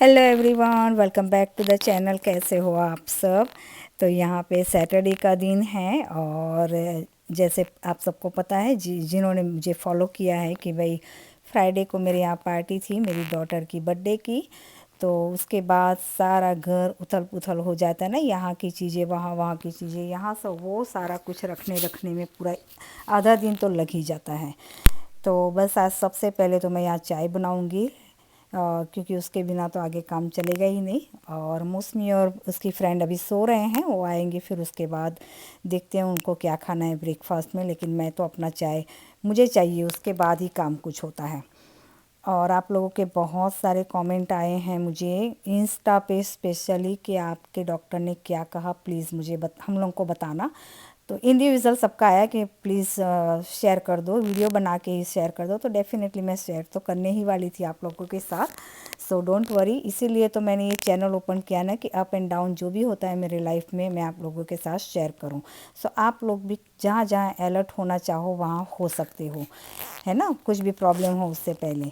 Hello everyone, welcome back to the channel. कैसे हो आप सब? तो यहाँ पे सैटरडे का दिन है और जैसे आप सबको पता है जिन्होंने मुझे फॉलो किया है कि भाई फ्राइडे को मेरे यहाँ पार्टी थी मेरी डॉटर की बर्थडे की। तो उसके बाद सारा घर उथल पुथल हो जाता है ना, यहाँ की चीज़ें वहाँ, वहाँ की चीज़ें यहाँ, सब वो सारा कुछ रखने रखने में पूरा आधा दिन तो लग ही जाता है। तो बस आज सबसे पहले तो मैं यहाँ चाय बनाऊँगी क्योंकि उसके बिना तो आगे काम चलेगा ही नहीं। और मौसमी और उसकी फ्रेंड अभी सो रहे हैं, वो आएंगे फिर उसके बाद देखते हैं उनको क्या खाना है ब्रेकफास्ट में। लेकिन मैं तो अपना चाय मुझे चाहिए, उसके बाद ही काम कुछ होता है। और आप लोगों के बहुत सारे कमेंट आए हैं मुझे इंस्टा पे स्पेशली कि आपके डॉक्टर ने क्या कहा, प्लीज़ मुझे हम लोगों को बताना। तो इंडिविजुअल सबका आया कि प्लीज़ शेयर कर दो, वीडियो बना के ही शेयर कर दो। तो डेफ़िनेटली मैं शेयर तो करने ही वाली थी आप लोगों के साथ, सो डोंट वरी। इसीलिए तो मैंने ये चैनल ओपन किया ना कि अप एंड डाउन जो भी होता है मेरे लाइफ में मैं आप लोगों के साथ शेयर करूं। सो आप लोग भी जहाँ जहाँ अलर्ट होना चाहो वहाँ हो सकते हो, है ना, कुछ भी प्रॉब्लम हो उससे पहले।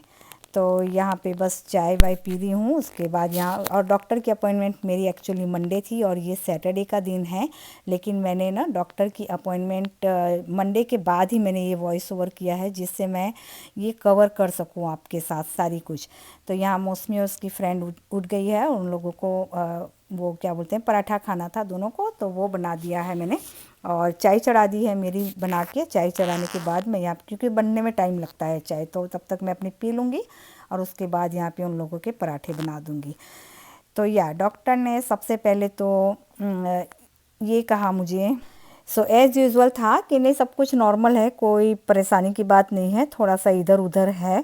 तो यहाँ पे बस चाय वाय पी रही हूँ। उसके बाद यहाँ और डॉक्टर की अपॉइंटमेंट मेरी एक्चुअली मंडे थी और ये सैटरडे का दिन है। लेकिन मैंने ना डॉक्टर की अपॉइंटमेंट मंडे के बाद ही मैंने ये वॉइस ओवर किया है, जिससे मैं ये कवर कर सकूँ आपके साथ सारी कुछ। तो यहाँ मौसमी और उसकी फ्रेंड उठ गई है, उन लोगों को वो क्या बोलते हैं पराठा खाना था दोनों को, तो वो बना दिया है मैंने। और चाय चढ़ा दी है मेरी बना के। चाय चढ़ाने के बाद मैं यहाँ, क्योंकि बनने में टाइम लगता है चाय, तो तब तक मैं अपनी पी लूँगी और उसके बाद यहाँ पे उन लोगों के पराठे बना दूँगी। तो या डॉक्टर ने सबसे पहले तो ये कहा मुझे, सो एज़ यूजुअल था कि नहीं सब कुछ नॉर्मल है, कोई परेशानी की बात नहीं है, थोड़ा सा इधर उधर है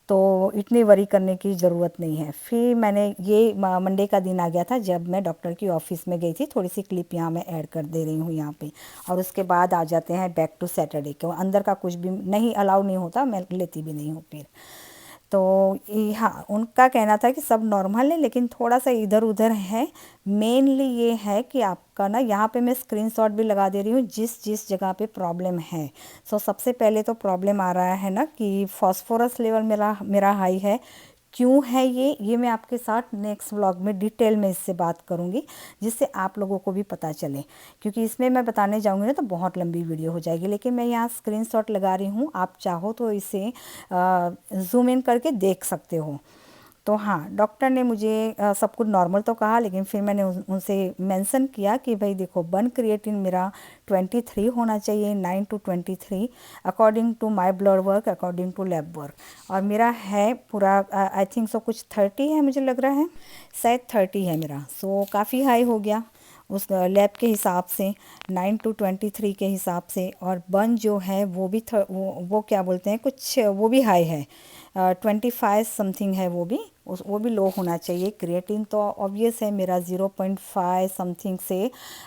तो इतनी वरी करने की ज़रूरत नहीं है। फिर मैंने ये मंडे का दिन आ गया था जब मैं डॉक्टर की ऑफ़िस में गई थी। थोड़ी सी क्लिप यहाँ मैं ऐड कर दे रही हूँ यहाँ पे। और उसके बाद आ जाते हैं बैक टू सैटरडे के। अंदर का कुछ भी नहीं अलाउ नहीं होता, मैं लेती भी नहीं हूँ फिर। तो हाँ, उनका कहना था कि सब नॉर्मल है लेकिन थोड़ा सा इधर उधर है। मेनली ये है कि आपका ना, यहाँ पे मैं स्क्रीनशॉट भी लगा दे रही हूँ जिस जिस जगह पे प्रॉब्लम है। सो सबसे पहले तो प्रॉब्लम आ रहा है ना कि फास्फोरस लेवल मेरा मेरा हाई है। क्यों है ये मैं आपके साथ नेक्स्ट व्लॉग में डिटेल में इससे बात करूँगी, जिससे आप लोगों को भी पता चले। क्योंकि इसमें मैं बताने जाऊँगी ना तो बहुत लंबी वीडियो हो जाएगी। लेकिन मैं यहाँ स्क्रीनशॉट लगा रही हूँ, आप चाहो तो इसे ज़ूम इन करके देख सकते हो। तो हाँ, डॉक्टर ने मुझे सब कुछ नॉर्मल तो कहा, लेकिन फिर मैंने उनसे मेंशन किया कि भाई देखो, बर्न क्रिएटिन मेरा 23 होना चाहिए, 9 to 23 according to my blood work, according to lab work. और मेरा है पूरा आई थिंक सो कुछ 30 है, मुझे लग रहा है शायद 30 है मेरा। सो काफ़ी हाई हो गया उस लैब के हिसाब से, 9 टू 23 के हिसाब से। और बर्न जो है वो भी वो क्या बोलते हैं कुछ, वो भी हाई है, 25 समथिंग है वो भी। वो भी लो होना चाहिए। क्रिएटिन तो ऑब्वियस है मेरा 0.5 समथिंग से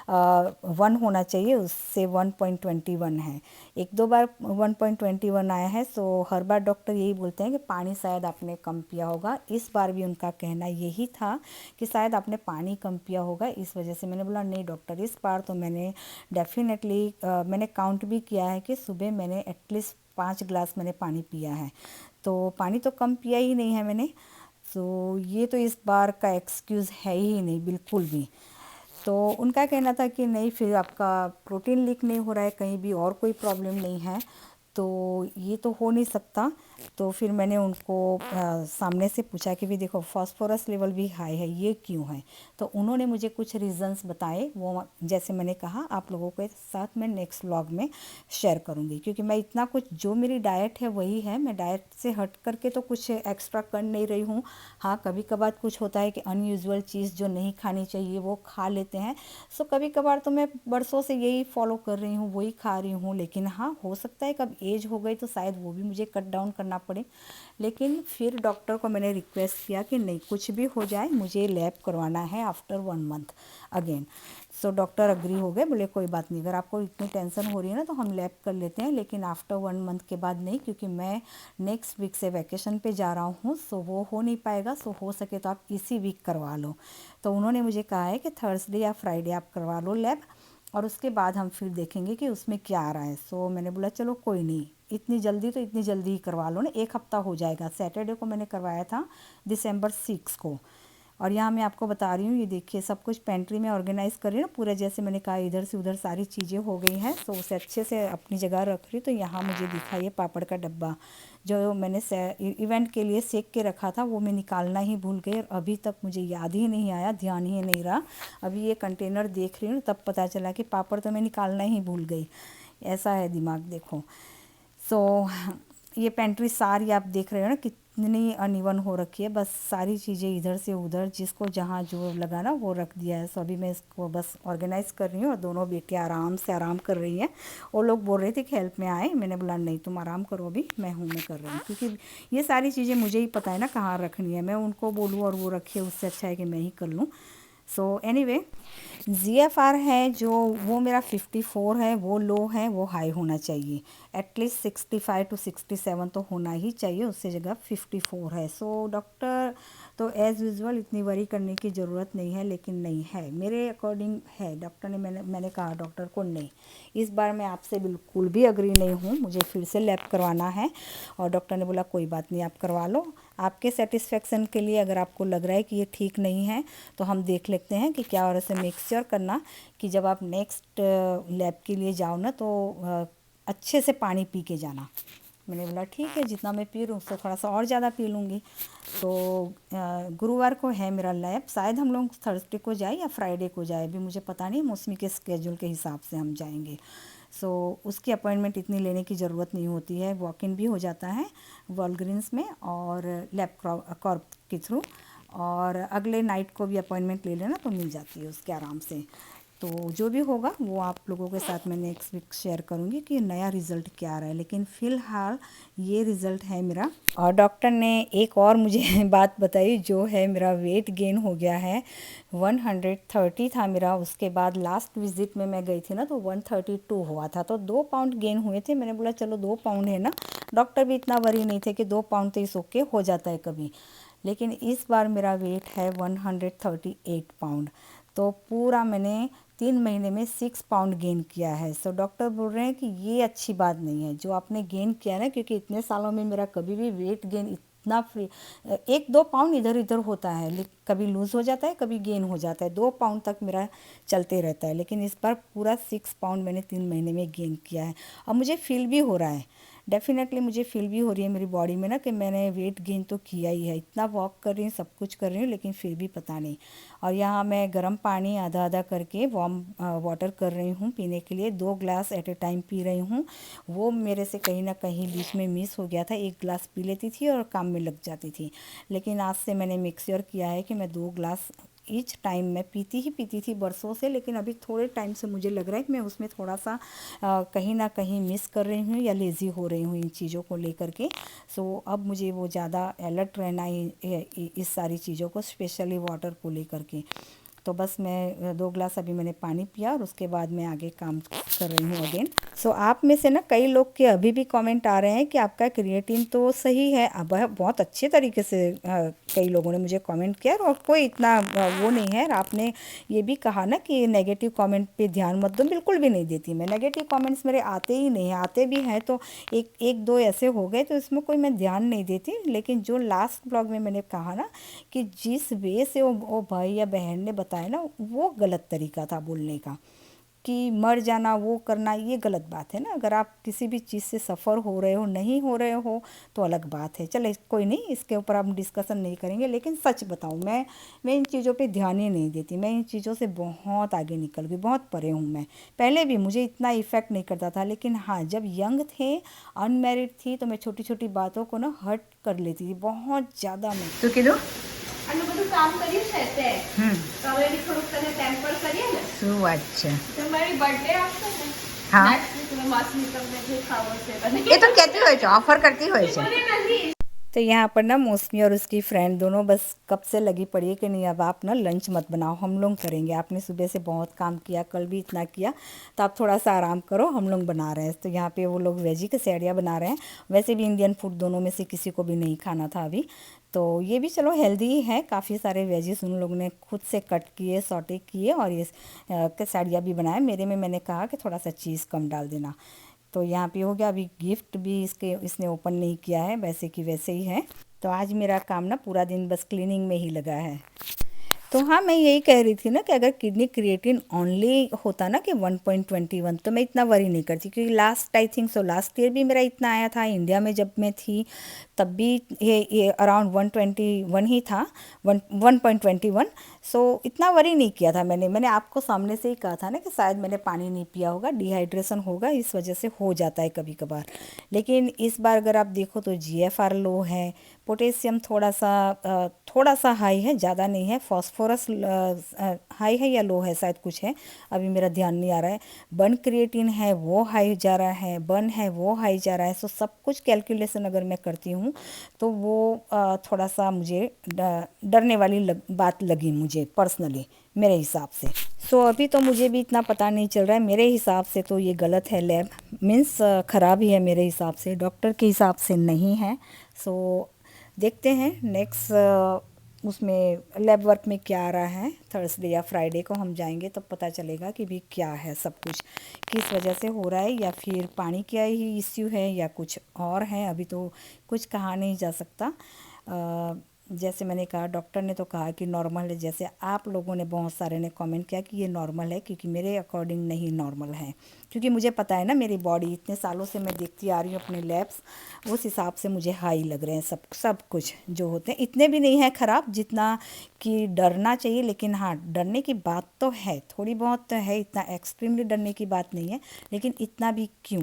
1 होना चाहिए, उससे 1.21 है। एक दो बार 1.21 आया है। सो हर बार डॉक्टर यही बोलते हैं कि पानी शायद आपने कम पिया होगा। इस बार भी उनका कहना यही था कि शायद आपने पानी कम पिया होगा, इस वजह से। मैंने बोला नहीं डॉक्टर, इस बार तो मैंने डेफिनेटली मैंने काउंट भी किया है कि सुबह मैंने एटलीस्ट 5 गिलास मैंने पानी पिया है, तो पानी तो कम पिया ही नहीं है मैंने। सो ये तो इस बार का एक्सक्यूज़ है ही नहीं बिल्कुल भी। तो उनका कहना था कि नहीं, फिर आपका प्रोटीन लीक नहीं हो रहा है, कहीं भी और कोई प्रॉब्लम नहीं है, तो ये तो हो नहीं सकता। तो फिर मैंने उनको सामने से पूछा कि भी देखो फास्फोरस लेवल भी हाई है, ये क्यों है? तो उन्होंने मुझे कुछ रीज़न्स बताए, वो जैसे मैंने कहा आप लोगों के साथ मैं नेक्स्ट व्लॉग में शेयर करूँगी। क्योंकि मैं इतना कुछ, जो मेरी डाइट है वही है, मैं डाइट से हट करके तो कुछ एक्स्ट्रा कर नहीं रही हूँ। हाँ, कभी कभार कुछ होता है कि अनयूजुअल चीज़ जो नहीं खानी चाहिए वो खा लेते हैं। सो कभी कभार तो मैं बरसों से यही फॉलो कर रही हूँ, वही खा रही हूँ। लेकिन हाँ, हो सकता है कब एज हो गई तो शायद वो भी मुझे कट डाउन करना पड़े। लेकिन फिर डॉक्टर को मैंने रिक्वेस्ट किया कि नहीं, कुछ भी हो जाए मुझे लैब करवाना है after 1 month again. So doctor agree हो गए, बोले कोई बात नहीं, अगर आपको इतनी टेंशन हो रही है ना तो हम लैब कर लेते हैं, लेकिन आफ्टर 1 मंथ के बाद नहीं, क्योंकि मैं नेक्स्ट वीक से वैकेशन पे जा रहा हूँ। सो वो हो नहीं पाएगा। सो हो सके तो आप इसी वीक करवा लो। तो उन्होंने मुझे कहा है कि थर्सडे या फ्राइडे आप करवा लो लैब, और उसके बाद हम फिर देखेंगे कि उसमें क्या आ रहा है। सो मैंने बोला चलो कोई नहीं, इतनी जल्दी तो इतनी जल्दी ही करवा लो ना, 1 हफ्ता हो जाएगा। सैटरडे को मैंने करवाया था, December 6 को, और यहाँ मैं आपको बता रही हूँ, ये देखिए सब कुछ पेंट्री में ऑर्गेनाइज़ कर रही हूँ ना पूरा, जैसे मैंने कहा इधर से उधर सारी चीज़ें हो गई हैं, तो उसे अच्छे से अपनी जगह रख रही हूँ। तो यहाँ मुझे दिखा ये पापड़ का डब्बा जो मैंने इवेंट के लिए सेक के रखा था, वो मैं निकालना ही भूल गई और अभी तक मुझे याद ही नहीं आया, ध्यान ही नहीं रहा। अभी ये कंटेनर देख रही हूँ तब पता चला कि पापड़ तो मैं निकालना ही भूल गई। ऐसा है दिमाग, देखो। सो ये पेंट्री सारी आप देख रहे हो ना कितनी अनइवन हो रखी है, बस सारी चीज़ें इधर से उधर जिसको जहाँ जो लगा ना वो रख दिया है। सो अभी मैं इसको बस ऑर्गेनाइज़ कर रही हूँ और दोनों बेटियाँ आराम से आराम कर रही हैं। वो लोग बोल रहे थे कि हेल्प में आए, मैंने बोला नहीं तुम आराम करो, अभी मैं कर रही हूँ, क्योंकि ये सारी चीज़ें मुझे ही पता है ना कहाँ रखनी है। मैं उनको बोलूँ और वो रखे, उससे अच्छा है कि मैं ही कर लूँ। सो एनीवे GFR है जो वो मेरा 54 है, वो लो है, वो हाई होना चाहिए। एटलीस्ट 65 to 67 तो होना ही चाहिए, उससे जगह 54 है। सो डॉक्टर तो एज़ यूजुअल इतनी वरी करने की ज़रूरत नहीं है, लेकिन नहीं है मेरे अकॉर्डिंग है। डॉक्टर ने मैंने कहा डॉक्टर को नहीं, इस बार मैं आपसे बिल्कुल भी अग्री नहीं हूँ, मुझे फिर से लैब करवाना है। और डॉक्टर ने बोला कोई बात नहीं आप करवा लो, आपके सेटिस्फेक्शन के लिए। अगर आपको लग रहा है कि ये ठीक नहीं है तो हम देख लेते हैं कि क्या, और ऐसे मेक श्योर करना कि जब आप नेक्स्ट लैब के लिए जाओ ना तो अच्छे से पानी पी के जाना। मैंने बोला ठीक है, जितना मैं पी रही हूँ उससे थोड़ा सा और ज़्यादा पी लूँगी। तो गुरुवार को है मेरा लैब, शायद हम लोग थर्सडे को जाए या फ्राइडे को जाए, अभी मुझे पता नहीं, मौसमी के स्केड्यूल के हिसाब से हम जाएंगे। सो उसकी अपॉइंटमेंट इतनी लेने की ज़रूरत नहीं होती है, वॉक इन भी हो जाता है वॉलग्रीन्स में और लैब कॉर्प के थ्रू, और अगले नाइट को भी अपॉइंटमेंट ले लेना तो मिल जाती है उसके आराम से। तो जो भी होगा वो आप लोगों के साथ मैं नेक्स्ट वीक शेयर करूँगी कि नया रिज़ल्ट क्या आ रहा है, लेकिन फ़िलहाल ये रिज़ल्ट है मेरा। और डॉक्टर ने एक और मुझे बात बताई, जो है मेरा वेट गेन हो गया है। 130 था मेरा, उसके बाद लास्ट विज़िट में मैं गई थी ना तो 132 हुआ था, तो 2 पाउंड गेन हुए थे। मैंने बोला चलो 2 पाउंड है ना, डॉक्टर भी इतना वरी नहीं थे कि 2 पाउंड तो इस ओके हो जाता है कभी। लेकिन इस बार मेरा वेट है 138 पाउंड, तो पूरा मैंने 3 महीने में 6 पाउंड गेन किया है। सो डॉक्टर बोल रहे हैं कि ये अच्छी बात नहीं है जो आपने गेन किया ना, क्योंकि इतने सालों में मेरा कभी भी वेट गेन इतना 1-2 पाउंड इधर उधर होता है, कभी लूज़ हो जाता है कभी गेन हो जाता है, 2 पाउंड तक मेरा चलते रहता है। लेकिन इस बार पूरा 6 पाउंड मैंने 3 महीने में गेन किया है और मुझे फील भी हो रहा है, डेफिनेटली मुझे फील भी हो रही है मेरी बॉडी में ना कि मैंने वेट गेन तो किया ही है। इतना वॉक कर रही हूँ, सब कुछ कर रही हूँ, लेकिन फिर भी पता नहीं। और यहाँ मैं गर्म पानी आधा आधा करके वार्म वाटर कर रही हूँ पीने के लिए, 2 ग्लास एट ए टाइम पी रही हूँ। वो मेरे से कहीं ना कहीं बीच में मिस हो गया था, 1 ग्लास पी लेती थी और काम में लग जाती थी, लेकिन आज से मैंने मेक श्योर किया है कि मैं 2 ग्लास ईच टाइम मैं पीती थी बरसों से। लेकिन अभी थोड़े टाइम से मुझे लग रहा है कि मैं उसमें थोड़ा सा कहीं ना कहीं मिस कर रही हूँ या लेज़ी हो रही हूँ इन चीज़ों को लेकर के। सो अब मुझे वो ज़्यादा अलर्ट रहना है इस सारी चीज़ों को, स्पेशली वाटर को लेकर के। तो बस मैं 2 ग्लास अभी मैंने पानी पिया और उसके बाद मैं आगे काम कर रही हूँ अगेन। सो आप में से ना कई लोग के अभी भी कमेंट आ रहे हैं कि आपका क्रिएटिन तो सही है, अब बहुत अच्छे तरीके से कई लोगों ने मुझे कमेंट किया, और कोई इतना वो नहीं है। और आपने ये भी कहा ना कि नेगेटिव कमेंट पे ध्यान मत दो, बिल्कुल भी नहीं देती मैं, नेगेटिव कमेंट्स मेरे आते ही नहीं हैं, आते भी हैं तो एक दो ऐसे हो गए तो इसमें कोई मैं ध्यान नहीं देती। लेकिन जो लास्ट ब्लॉग में मैंने कहा ना कि जिस वे से वो भाई या बहन ने बताया ना, वो गलत तरीका था बोलने का, कि मर जाना वो करना, ये गलत बात है ना। अगर आप किसी भी चीज़ से सफ़र हो रहे हो, नहीं हो रहे हो तो अलग बात है, चले कोई नहीं, इसके ऊपर हम डिस्कशन नहीं करेंगे। लेकिन सच बताऊँ, मैं इन चीज़ों पे ध्यान ही नहीं देती, मैं इन चीज़ों से बहुत आगे निकल गई, बहुत परे हूँ मैं। पहले भी मुझे इतना इफ़ेक्ट नहीं करता था, लेकिन हाँ जब यंग थे, अनमेरिड थी, तो मैं छोटी छोटी बातों को ना हर्ट कर लेती थी बहुत ज़्यादा। मैं तो कીધું આટલું બધું કામ કર્યું છે તે તો હવે એની થોડુંક તને ટેમ્પર કરીએ ને. શું વાત છે. તમારી બર્થડે આવશે ને, હા નેક્સ્ટ વીક મેં માસી તમને જે ખાવો છે તને એ તો કહેતી હોય છે, ઓફર કરતી હોય છે. મને નથી. तो यहाँ पर ना मौसमी और उसकी फ्रेंड दोनों बस कब से लगी पड़ी है कि नहीं अब आप ना लंच मत बनाओ, हम लोग करेंगे, आपने सुबह से बहुत काम किया, कल भी इतना किया, तो आप थोड़ा सा आराम करो, हम लोग बना रहे हैं। तो यहाँ पे वो लोग वेजी के सेड़िया बना रहे हैं, वैसे भी इंडियन फूड दोनों में से किसी को भी नहीं खाना था अभी, तो ये भी चलो हेल्दी ही है। काफ़ी सारे वेजिस उन लोगों ने खुद से कट किए, सॉटे किए और ये केसरिया भी बनाया। मेरे में मैंने कहा कि थोड़ा सा चीज़ कम डाल देना। तो यहाँ पे हो गया। अभी गिफ्ट भी इसने ओपन नहीं किया है, वैसे कि वैसे ही है। तो आज मेरा काम ना पूरा दिन बस क्लीनिंग में ही लगा है। तो हाँ, मैं यही कह रही थी ना कि अगर किडनी क्रिएटिन ओनली होता ना कि 1.21, तो मैं इतना वरी नहीं करती, क्योंकि last I think so last year भी मेरा इतना आया था इंडिया में जब मैं थी, तब भी ये अराउंड 121 ही था, 1.21। सो इतना वरी नहीं किया था मैंने आपको सामने से ही कहा था ना कि शायद मैंने पानी नहीं पिया होगा, डिहाइड्रेशन होगा, इस वजह से हो जाता है कभी कभार। लेकिन इस बार अगर आप देखो तो जीएफआर लो है, पोटेशियम थोड़ा सा हाई है, ज़्यादा नहीं है, फॉस्फोरस हाई है या लो है, शायद कुछ है, अभी मेरा ध्यान नहीं आ रहा है। बर्न क्रिएटिन है वो हाई जा रहा है, बर्न है वो हाई जा रहा है। सो सब कुछ कैलकुलेशन अगर मैं करती हूँ तो वो थोड़ा सा मुझे डरने वाली बात लगी मुझे पर्सनली, मेरे हिसाब से। सो अभी तो मुझे भी इतना पता नहीं चल रहा है, मेरे हिसाब से तो ये गलत है, लैब मीन्स ख़राब ही है मेरे हिसाब से, डॉक्टर के हिसाब से नहीं है। सो देखते हैं नेक्स्ट उसमें लैब वर्क में क्या आ रहा है। थर्सडे या फ्राइडे को हम जाएंगे तो पता चलेगा कि भी क्या है, सब कुछ किस वजह से हो रहा है, या फिर पानी का ही इश्यू है या कुछ और है, अभी तो कुछ कहा नहीं जा सकता। जैसे मैंने कहा, डॉक्टर ने तो कहा कि नॉर्मल है, जैसे आप लोगों ने बहुत सारे ने कमेंट किया कि ये नॉर्मल है, क्योंकि मेरे अकॉर्डिंग नहीं नॉर्मल है, क्योंकि मुझे पता है ना मेरी बॉडी, इतने सालों से मैं देखती आ रही हूँ अपने लैब्स, उस हिसाब से मुझे हाई लग रहे हैं सब कुछ जो होते हैं। इतने भी नहीं है ख़राब जितना कि डरना चाहिए, लेकिन हाँ डरने की बात तो है, थोड़ी बहुत तो है, इतना एक्सट्रीमली डरने की बात नहीं है, लेकिन इतना भी क्यों,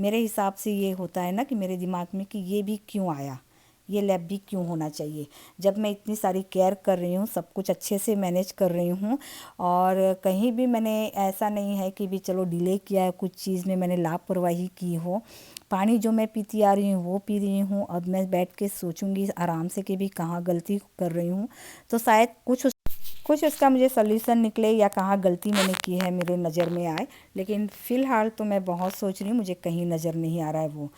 मेरे हिसाब से ये होता है ना कि मेरे दिमाग में कि ये भी क्यों आया, ये लैब भी क्यों होना चाहिए, जब मैं इतनी सारी केयर कर रही हूँ, सब कुछ अच्छे से मैनेज कर रही हूँ, और कहीं भी मैंने ऐसा नहीं है कि भी चलो डिले किया है, कुछ चीज़ में मैंने लापरवाही की हो। पानी जो मैं पीती आ रही हूँ वो पी रही हूँ, अब मैं बैठ के सोचूंगी आराम से कि भी कहाँ गलती कर रही हूँ, तो शायद कुछ उसका मुझे सल्यूशन निकले, या कहाँ गलती मैंने की है मेरे नज़र में आए। लेकिन फ़िलहाल तो मैं बहुत सोच रही हूँ, मुझे कहीं नज़र नहीं आ रहा है वो।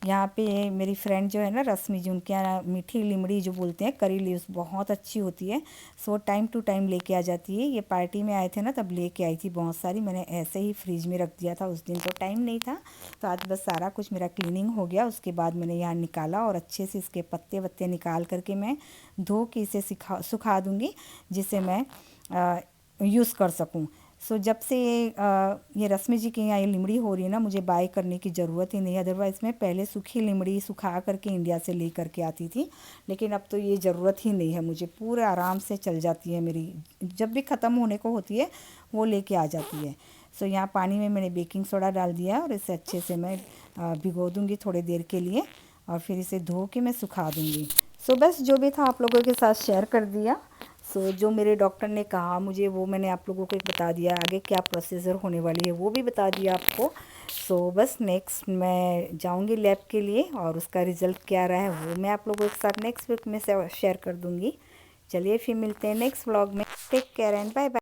यहाँ पे मेरी फ्रेंड जो है ना रश्मि जी, उनके यहाँ मीठी लीमड़ी जो बोलते हैं, करी लीव्स बहुत अच्छी होती है, सो टाइम टू टाइम लेके आ जाती है। ये पार्टी में आए थे ना तब लेके आई थी बहुत सारी, मैंने ऐसे ही फ्रिज में रख दिया था, उस दिन तो टाइम नहीं था, तो आज बस सारा कुछ मेरा क्लीनिंग हो गया, उसके बाद मैंने यहाँ निकाला और अच्छे से इसके पत्ते वत्ते निकाल करके मैं धो के इसे सुखा दूँगी, जिससे मैं यूज़ कर सकूँ। सो जब से ये रश्मि जी के यहाँ ये लिमड़ी हो रही है ना, मुझे बाय करने की ज़रूरत ही नहीं है, अदरवाइज़ मैं पहले सूखी लिमड़ी सुखा करके इंडिया से ले करके आती थी, लेकिन अब तो ये ज़रूरत ही नहीं है, मुझे पूरे आराम से चल जाती है मेरी, जब भी ख़त्म होने को होती है वो लेके आ जाती है। सो यहाँ पानी में मैंने बेकिंग सोडा डाल दिया और इसे अच्छे से मैं भिगो दूँगी थोड़ी देर के लिए, और फिर इसे धो के मैं सुखा दूँगी। सो बस जो भी था आप लोगों के साथ शेयर कर दिया। सो जो मेरे डॉक्टर ने कहा मुझे वो मैंने आप लोगों को बता दिया, आगे क्या प्रोसीजर होने वाली है वो भी बता दिया आपको। सो बस नेक्स्ट मैं जाऊंगी लैब के लिए, और उसका रिज़ल्ट क्या रहा है वो मैं आप लोगों के साथ नेक्स्ट वीक में शेयर कर दूंगी। चलिए फिर मिलते हैं नेक्स्ट व्लॉग में, take care and bye bye.